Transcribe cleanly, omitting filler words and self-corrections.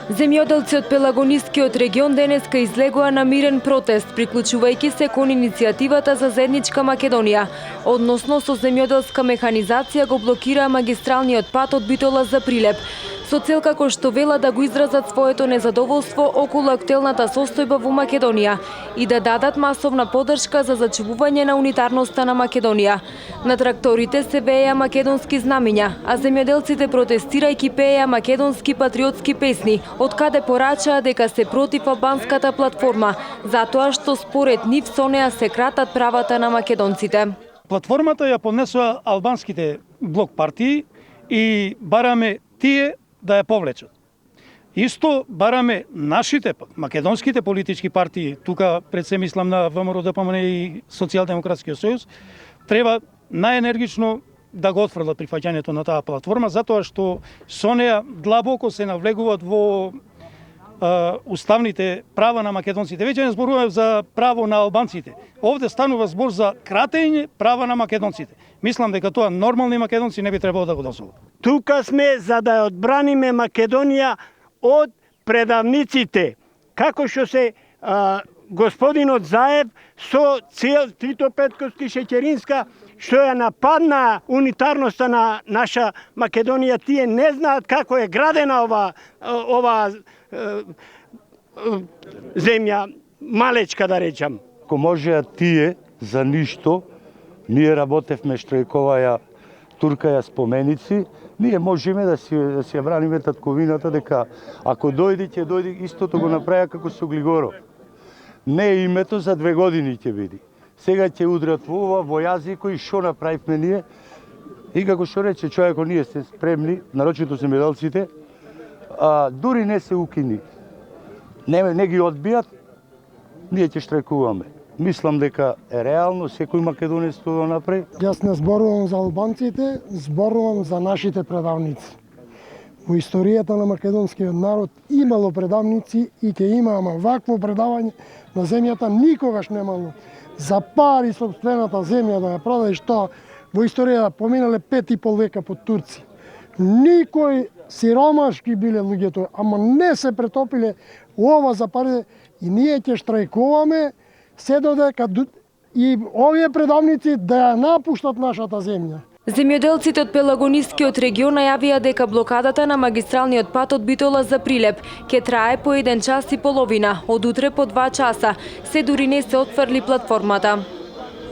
Земјоделци од Пелагонискиот регион денеска излегоа на мирен протест, приклучувајќи се кон иницијативата за заедничка Македонија, односно со земјоделска механизација го блокираа магистралниот пат од Битола за Прилеп, со цел како што вела да го изразат своето незадоволство околу актуелната состојба во Македонија и да дадат масовна поддршка за зачувување на унитарноста на Македонија. На тракторите се вееа македонски знамиња, а земјоделците протестирајќи пееа македонски патриотски песни, од каде порачаа дека се против албанската платформа, затоа што според нив со неа се кратат правата на македонците. Платформата ја поднесоа албанските блок партии и бараме тие да ја повлечат. Исто бараме нашите македонските политички партии, тука пред се мислам на ВМРО ДПМН и Социјалдемократскиот сојуз, треба најенергично да го отфрлат прифаќањето на таа платформа, затоа што со неа длабоко се навлегуваат во уставните права на македонците. Веќе не зборуваме за право на албанците. Овде станува збор за кратење права на македонците. Мислам дека тоа нормални македонци не би требало да го дозволат. Тука сме за да ја одбраниме Македонија од предавниците. Како што се господинот Заев со цел Трито Петковски Шеќеринска, што ја нападна унитарноста на наша Македонија, тие не знаат како е градена ова земја, малечка да речам. Ако можеа тие за ништо, ние работевме, штрајковаја, туркаја споменици, ние можеме да си ја браниме татковината, дека ако дојде, ќе дојде, истото го направија како со Глигоров. Не името за 2 години ќе биде. Сега ќе удрат во ова, во јазико и шо направивме ние. И како што рече човекот, ние сте спремни, нарочито земјоделците, дури не се укини. Не ги одбијат, ние ќе штрајкуваме. Мислам дека е реално, секој македонец тоа направи. Јас не зборувам за албанците, зборувам за нашите предавници. Во историјата на македонскиот народ имало предавници и ќе има, ама вакво предавање на земјата никогаш немало. За пари собствената земја да ја продадеш тоа, во историјата поминале 5,5 века под турци. Никој сиромашки биле луѓето, ама не се претопиле ова за пари и ние ќе штрајкуваме се додека и овие предавници да ја напуштат нашата земја. Земјоделците од Пелагонискиот регион најавија дека блокадата на магистралниот пат од Битола за Прилеп ќе трае по 1 час и половина, од утре по 2 часа, се дури не се отфрли платформата.